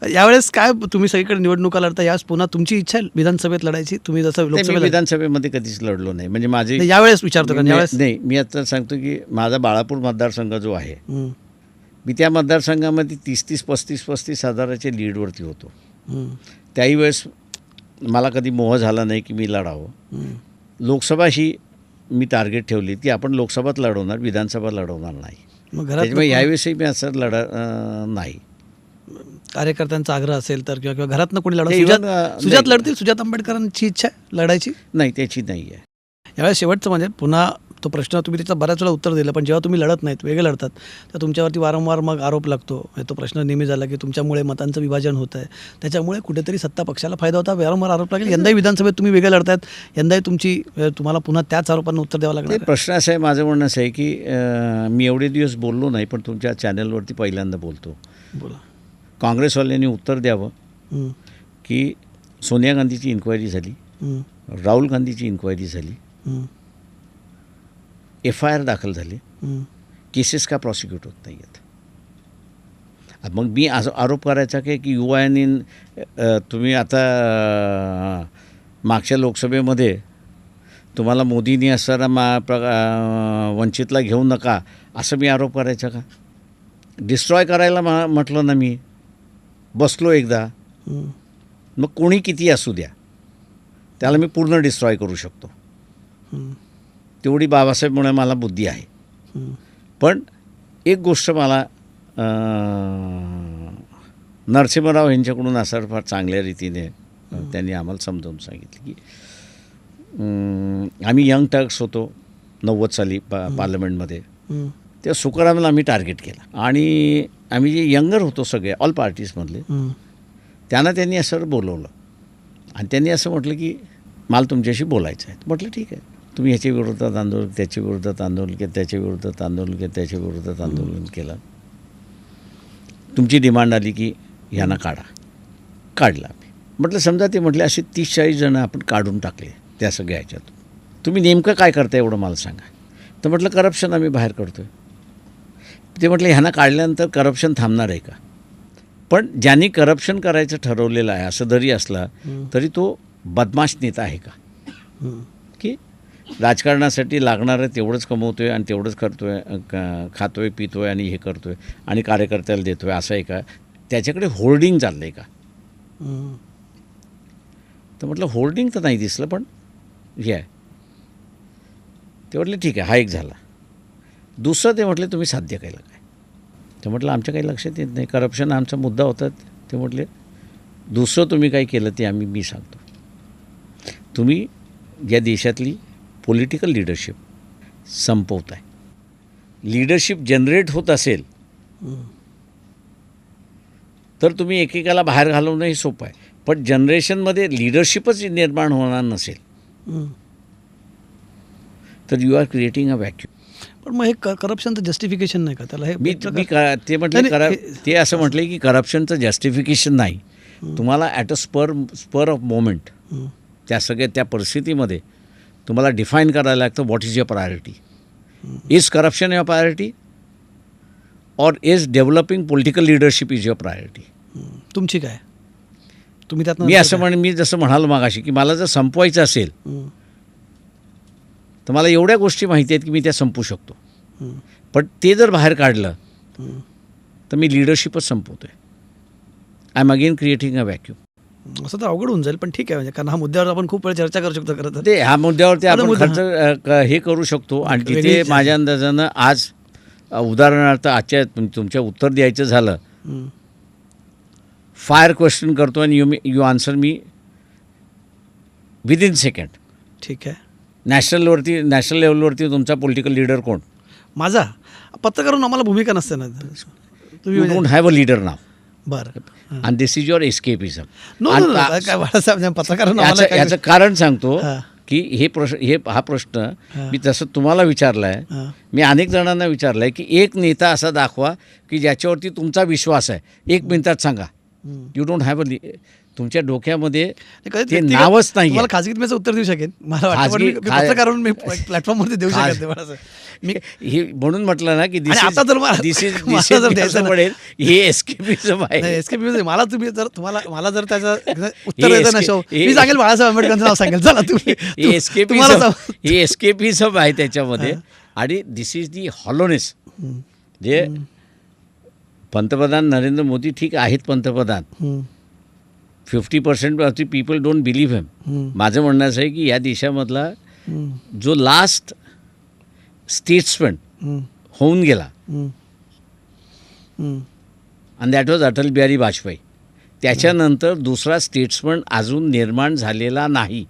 यावेळेस काय तुम्ही सगळीकडे निवडणुका लढता, यावेळेस पुन्हा तुमची इच्छा आहे विधानसभेत लढायची? तुम्ही जसं मी विधानसभेमध्ये कधीच लढलो नाही. म्हणजे माझी यावेळेस विचारतो का? यावेळेस नाही, मी आता सांगतो की माझा बाळापूर मतदारसंघ जो आहे, मी त्या मतदारसंघामध्ये 30-35 हजाराच्या लीडवरती होतो. त्याही वेळेस मला कधी मोह झाला नाही की मी लढावं. लोकसभा ही मी टार्गेट ठेवली ती आपण लोकसभात लढवणार, विधानसभा लढवणार नाही. त्याच्यामुळे यावेळेसही मी असं नाही. कार्यकर्त्यांचा आग्रह असेल तर किंवा घरातनं कोणी लढवलं? सुजात लढतील? सुजात आंबेडकरांची इच्छा आहे लढायची? नाही, त्याची नाही आहे. यावेळेस शेवटचं म्हणजे पुन्हा तो प्रश्न तुम्ही त्याचा बऱ्याच वेळा उत्तर दिलं, पण जेव्हा तुम्ही लढत नाहीत, वेगळे लढतात, तर तुमच्यावरती वारंवार मग आरोप लागतो. तो प्रश्न नेहमी झाला की तुमच्यामुळे मतांचं विभाजन होतं आहे, त्याच्यामुळे कुठेतरी सत्ता पक्षाला फायदा होता, वारंवार आरोप लागेल. यंदाही विधानसभेत तुम्ही वेगळे लढतायत, यंदाही तुम्हाला पुन्हा त्याच आरोपांना उत्तर द्यावं लागणार. प्रश्न असा आहे, माझं म्हणणं असं आहे की मी एवढे दिवस बोललो नाही, पण तुमच्या चॅनलवरती पहिल्यांदा बोलतो. बोला. काँग्रेसवाल्यांनी उत्तर द्यावं की सोनिया गांधीची इन्क्वायरी झाली, राहुल गांधीची इन्क्वायरी झाली, FIR दाखल झाली, केसेस का प्रॉसिक्यूट होत नाही आहेत. मग मी आरोप करायचा की युवायांनी तुम्ही आता मागच्या लोकसभेमध्ये तुम्हाला मोदींनी असताना वंचितला घेऊ नका असं मी आरोप करायचा का? डिस्ट्रॉय करायला म्हटलं ना, मी बसलो एकदा, मग कोणी किती असू द्या, त्याला मी पूर्ण डिस्ट्रॉय करू शकतो. तेवढी बाबासाहेबमुळे मला बुद्धी आहे. पण एक गोष्ट मला नरसिंहराव यांच्याकडून असं फार चांगल्या रीतीने त्यांनी आम्हाला समजावून सांगितलं की आम्ही यंग टर्क्स होतो 90 साली पार्लमेंटमध्ये, तेव्हा सुकारामला आम्ही टार्गेट केला आणि आम्ही जे यंगर होतो सगळे ऑल पार्टीजमधले, त्यांना त्यांनी असं बोलवलं आणि त्यांनी असं म्हटलं की मला तुमच्याशी बोलायचं आहे. म्हटलं ठीक आहे, तुम्ही ह्याच्या विरोधात आंदोलन, त्याच्या विरोधात आंदोलन केलं, त्याच्या विरोधात आंदोलन केलं, त्याच्या विरोधात आंदोलन केलं. तुमची डिमांड आली की ह्यांना काढला. म्हटलं समजा ते म्हटले असे 30-40 जणं आपण काढून टाकले त्या सगळ्या ह्याच्यात, तुम्ही नेमकं काय करता एवढं मला सांगा. तर म्हटलं करप्शन आम्ही बाहेर करतो आहे. ते म्हटलं ह्यांना काढल्यानंतर करप्शन थांबणार आहे का? पण ज्यांनी करप्शन करायचं ठरवलेलं आहे असं जरी असला तरी तो बदमाश नेता आहे का? की राजकारणासाठी लागणारं तेवढंच कमवतो आहे आणि तेवढंच करतो आहे, खातो आहे, पितो आहे आणि हे करतो आहे आणि कार्यकर्त्याला देतो आहे असं आहे का? त्याच्याकडे होर्डिंग चाललं आहे का? तर म्हटलं होर्डिंग तर नाही दिसलं, पण हे आहे. ते म्हटले ठीक आहे, हा एक झाला. दुसरं ते म्हटले तुम्ही साध्य केलं काय? ते म्हटलं आमच्या काही लक्षात येत नाही, करप्शन आमचा मुद्दा होता. ते म्हटले दुसरं तुम्ही काय केलं ते मी सांगतो. तुम्ही या देशातली पॉलिटिकल लीडरशिप संपवताय. लीडरशिप जनरेट होत असेल तर तुम्ही एकेकाला बाहेर घालवणं हे सोपं आहे, पण जनरेशनमध्ये लीडरशिपच निर्माण होणार नसेल तर you are creating a vacuum. पण मग हे करप्शनचं जस्टिफिकेशन नाही का त्याला? ते म्हटलं ते असं म्हटलं की करप्शनचं जस्टिफिकेशन नाही. तुम्हाला at a spur of moment त्या परिस्थितीमध्ये तुम्हाला डिफाईन करायला लागतं what is your priority. Is corruption your priority or is developing political leadership is your priority? तुमची काय? तुम्ही त्यात मी जसं म्हणालो मागाशी की मला जर संपवायचं असेल तर मला एवढ्या गोष्टी माहिती आहेत की मी त्या संपवू शकतो. पण ते जर बाहेर काढलं तर मी लीडरशिपच संपवतो आहे. I am again creating a vacuum. असं तर अवघड होऊन जाईल, पण ठीक आहे, म्हणजे कारण हा मुद्द्यावर आपण खूप वेळ चर्चा करू शकतो. खरं तर ते ह्या मुद्द्यावरती आपण खर्च हे करू शकतो. आणि तिथे माझ्या अंदाजानं आज उदाहरणार्थ आजच्या तुमच्या उत्तर द्यायचं झालं, फायर क्वेश्चन करतो आणि you answer me within second. ठीक आहे. नॅशनल लेवलवरती तुमचा पॉलिटिकल लीडर कोण? माझा पत्रकारून आम्हाला भूमिका नसते ना. You don't have a leader now. बरं. आणि दिस इज युअर एस्केपिझम. याचं कारण सांगतो की हा प्रश्न मी तसं तुम्हाला विचारला आहे, मी अनेक जणांना विचारला आहे की एक नेता असा दाखवा की ज्याच्यावरती तुमचा विश्वास आहे. 1 मिनिटात सांगा. यू डोंट हॅव तुमच्या डोक्यामध्ये कधी ते व्यक्तिगत- नावच नाही तुम्हाला खाजगीत मी याचं उत्तर देऊ शकेन, मला वाटतं, पण मी पत्रकार म्हणून मी प्लॅटफॉर्मवरती देऊ शकत नाही मला असं. मी हे म्हणून म्हटलं ना की आणि आता जर मला- मला जर द्यायचं ना- हे एस्केपिझम आहे. एसकेपी मला तुम्ही जर मला जर त्याचं उत्तर हे द्यायचं ना escape- शो, हे- मी सांगेल बाळासाहेब आंबेडकरांचं नाव सांगेल. चला तुम्ही तुम्हाला एस्केपिझम आहे त्याच्यामध्ये. आणि दिस इज दी हॉलोनेस. जे पंतप्रधान नरेंद्र मोदी ठीक आहेत पंतप्रधान, 50% of the people don't believe him. माझं म्हणणं असं आहे की या देशामधला जो लास्ट स्टेट्समॅन होऊन गेला आणि दॅट वॉज अटल बिहारी वाजपेयी, त्याच्यानंतर दुसरा स्टेट्समॅन अजून निर्माण झालेला नाही.